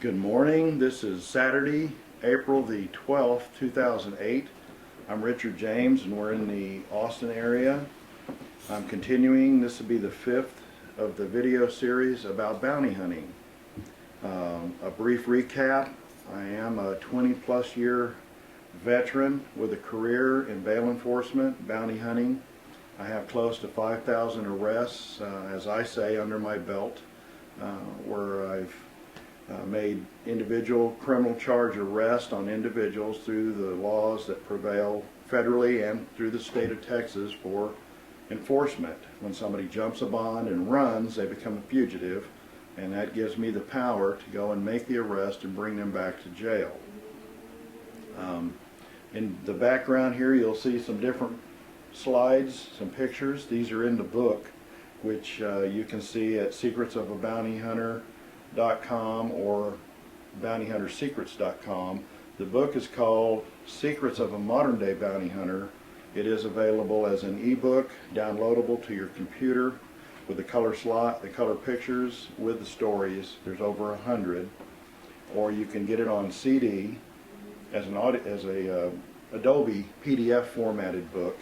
Good morning. This is Saturday, April the 12th, 2008. I'm Richard James and we're in the Austin area. I'm continuing. This will be the fifth of the video series about bounty hunting. A brief recap. I am a 20-plus year veteran with a career in bail enforcement, bounty hunting. I have close to 5,000 arrests, as I say, under my belt, where I've made individual criminal charge arrests on individuals through the laws that prevail federally and through the state of Texas for enforcement. When somebody jumps a bond and runs, they become a fugitive, and that gives me the power to go and make the arrest and bring them back to jail. In the background here you'll see some different slides, some pictures. These are in the book, which you can see at secretsofabountyhunter.com or bountyhuntersecrets.com. The book is called Secrets of a Modern Day Bounty Hunter. It is available as an ebook, downloadable to your computer with the color slot, the color pictures with the stories. There's over 100. Or you can get it on CD as an Adobe PDF formatted book,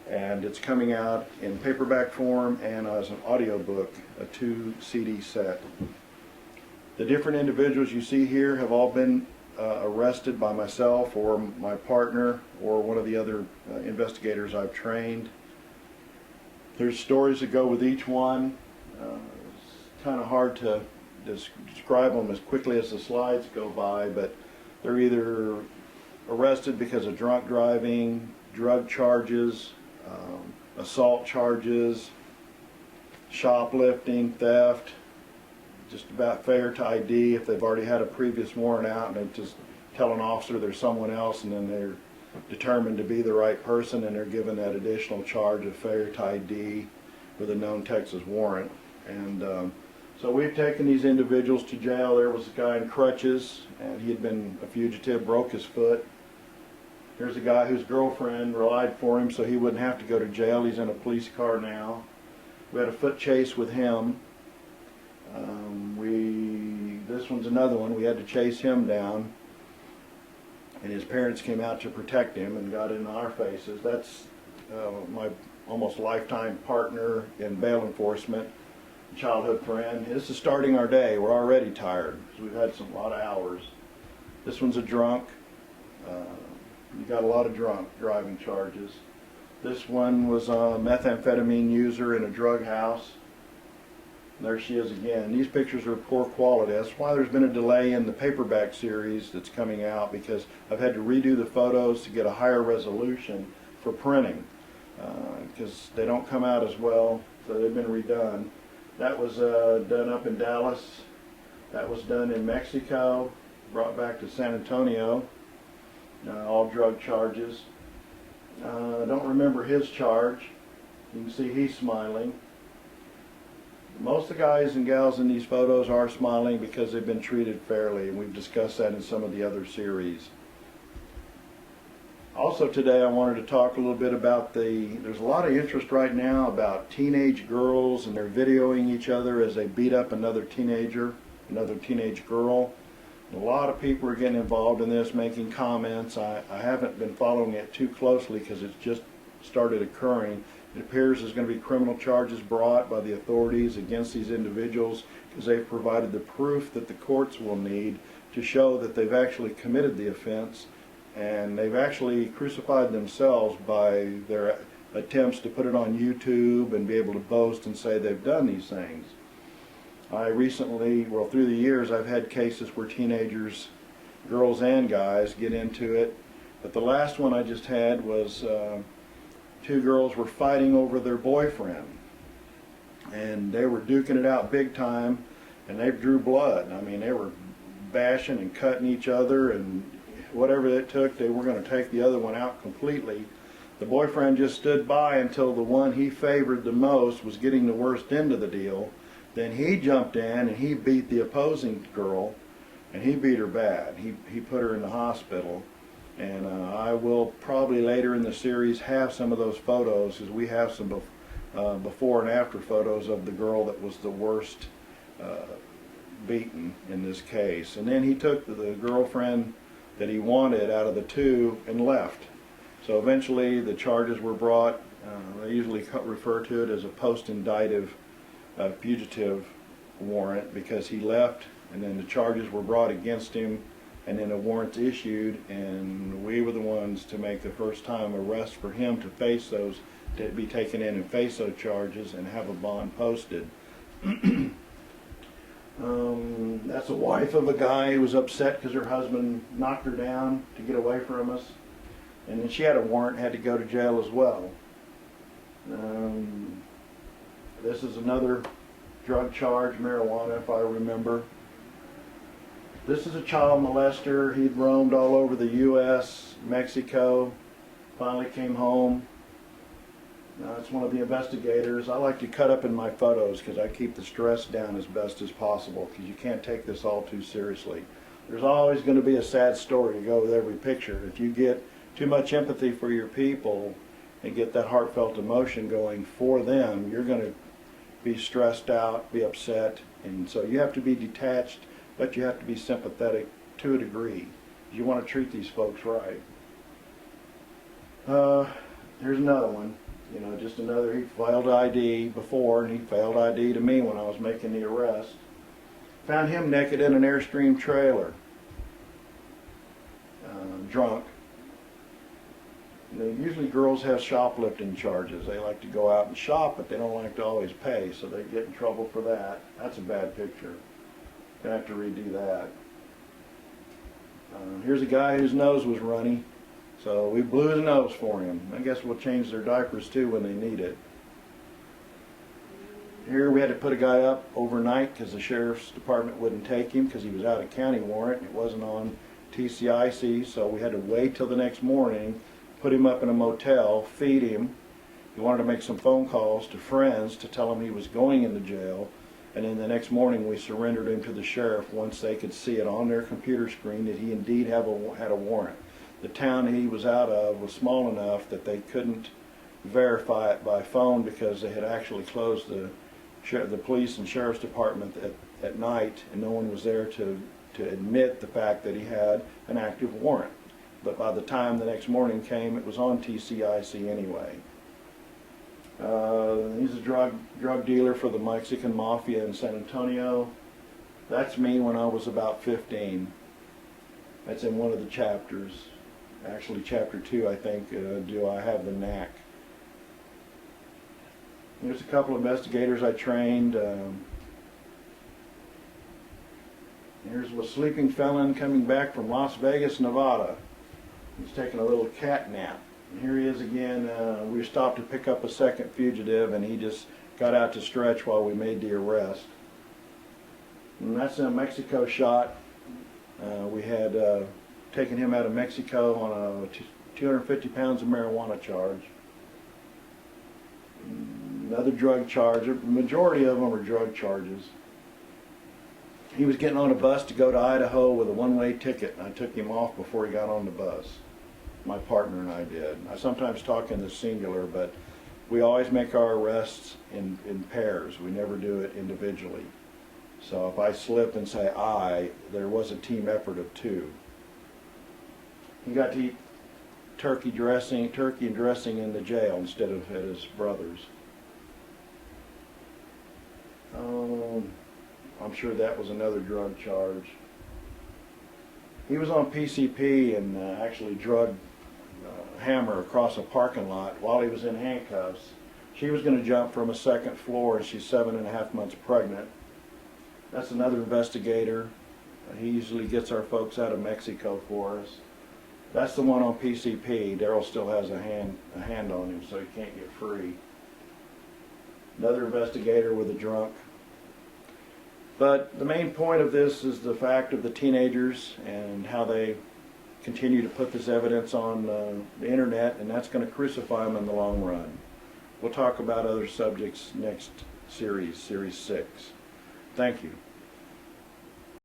and it's coming out in paperback form and as an audio book, a 2 CD set. The different individuals you see here have all been arrested by myself or my partner or one of the other investigators I've trained. There's stories that go with each one. It's kind of hard to describe them as quickly as the slides go by, but they're either arrested because of drunk driving, drug charges, assault charges, shoplifting, theft, just about failure to ID if they've already had a previous warrant out and they just tell an officer they're someone else, and then they're determined to be the right person and they're given that additional charge of failure to ID with a known Texas warrant. And so we've taken these individuals to jail. There was a guy in crutches and he had been a fugitive, broke his foot. Here's a guy whose girlfriend relied for him so he wouldn't have to go to jail. He's in a police car now. We had a foot chase with him. This one's another one. We had to chase him down, and his parents came out to protect him and got in our faces. That's my almost lifetime partner in bail enforcement, childhood friend. This is starting our day. We're already tired because we've had a lot of hours. This one's a drunk. You got a lot of drunk driving charges. This one was a methamphetamine user in a drug house. There she is again. These pictures are poor quality. That's why there's been a delay in the paperback series that's coming out, because I've had to redo the photos to get a higher resolution for printing, because they don't come out as well, so they've been redone. That was done up in Dallas. That was done in Mexico, brought back to San Antonio. All drug charges. I don't remember his charge. You can see he's smiling. Most of the guys and gals in these photos are smiling because they've been treated fairly, and we've discussed that in some of the other series. Also today I wanted to talk a little bit about there's a lot of interest right now about teenage girls, and they're videoing each other as they beat up another teenager, another teenage girl. A lot of people are getting involved in this, making comments. I haven't been following it too closely because it's just started occurring. It appears there's going to be criminal charges brought by the authorities against these individuals because they've provided the proof that the courts will need to show that they've actually committed the offense, and they've actually crucified themselves by their attempts to put it on YouTube and be able to boast and say they've done these things. I recently, well, through the years, I've had cases where teenagers, girls and guys, get into it. But the last one I just had was two girls were fighting over their boyfriend. And they were duking it out big time, and they drew blood. I mean, they were bashing and cutting each other, and whatever it took, they were going to take the other one out completely. The boyfriend just stood by until the one he favored the most was getting the worst end of the deal. Then he jumped in and he beat the opposing girl, and he beat her bad. He put her in the hospital, and I will probably later in the series have some of those photos, because we have some before and after photos of the girl that was the worst beaten in this case. And then he took the girlfriend that he wanted out of the two and left. So eventually the charges were brought. They usually refer to it as a post-indictive fugitive warrant, because he left and then the charges were brought against him and then a warrant issued, and we were the ones to make the first time arrest for him to face those, to be taken in and face those charges and have a bond posted. That's a wife of a guy who was upset because her husband knocked her down to get away from us, and then she had a warrant, had to go to jail as well. This is another drug charge, marijuana, if I remember. This is a child molester. He'd roamed all over the U.S., Mexico, finally came home. It's one of the investigators. I like to cut up in my photos because I keep the stress down as best as possible, because you can't take this all too seriously. There's always going to be a sad story to go with every picture. If you get too much empathy for your people and get that heartfelt emotion going for them, you're going to be stressed out, be upset, and so you have to be detached, but you have to be sympathetic to a degree. You want to treat these folks right. Here's another one. You know, just another, he failed ID before, and he failed ID to me when I was making the arrest. Found him naked in an Airstream trailer, drunk. Usually girls have shoplifting charges. They like to go out and shop, but they don't like to always pay, so they get in trouble for that. That's a bad picture. Gonna have to redo that. Here's a guy whose nose was runny, so we blew his nose for him. I guess we'll change their diapers too when they need it. Here we had to put a guy up overnight because the sheriff's department wouldn't take him because he was out of county warrant. It wasn't on TCIC, so we had to wait till the next morning, put him up in a motel, feed him. He wanted to make some phone calls to friends to tell him he was going into jail, and then the next morning we surrendered him to the sheriff once they could see it on their computer screen that he indeed had a warrant. The town he was out of was small enough that they couldn't verify it by phone because they had actually closed the police and sheriff's department at night, and no one was there to admit the fact that he had an active warrant. But by the time the next morning came, it was on TCIC anyway. He's a drug dealer for the Mexican Mafia in San Antonio. That's me when I was about 15. That's in one of the chapters. Actually, chapter 2, I think, Do I Have the Knack? There's a couple of investigators I trained. Here's a sleeping felon coming back from Las Vegas, Nevada. He's taking a little cat nap. And here he is again. We stopped to pick up a second fugitive, and he just got out to stretch while we made the arrest. And that's a Mexico shot. We had taken him out of Mexico on a 250 pounds of marijuana charge. Another drug charge. The majority of them are drug charges. He was getting on a bus to go to Idaho with a one-way ticket, and I took him off before he got on the bus. My partner and I did. I sometimes talk in the singular, but we always make our arrests in pairs. We never do it individually. So if I slip and say I, there was a team effort of two. He got to eat turkey and dressing in the jail instead of at his brother's. I'm sure that was another drug charge. He was on PCP and actually drugged Hammer across a parking lot while he was in handcuffs. She was going to jump from a second floor, and she's 7.5 months pregnant. That's another investigator. He usually gets our folks out of Mexico for us. That's the one on PCP. Daryl still has a hand on him, so he can't get free. Another investigator with a drunk. But the main point of this is the fact of the teenagers and how they continue to put this evidence on the internet, and that's going to crucify them in the long run. We'll talk about other subjects next series, Series 6. Thank you.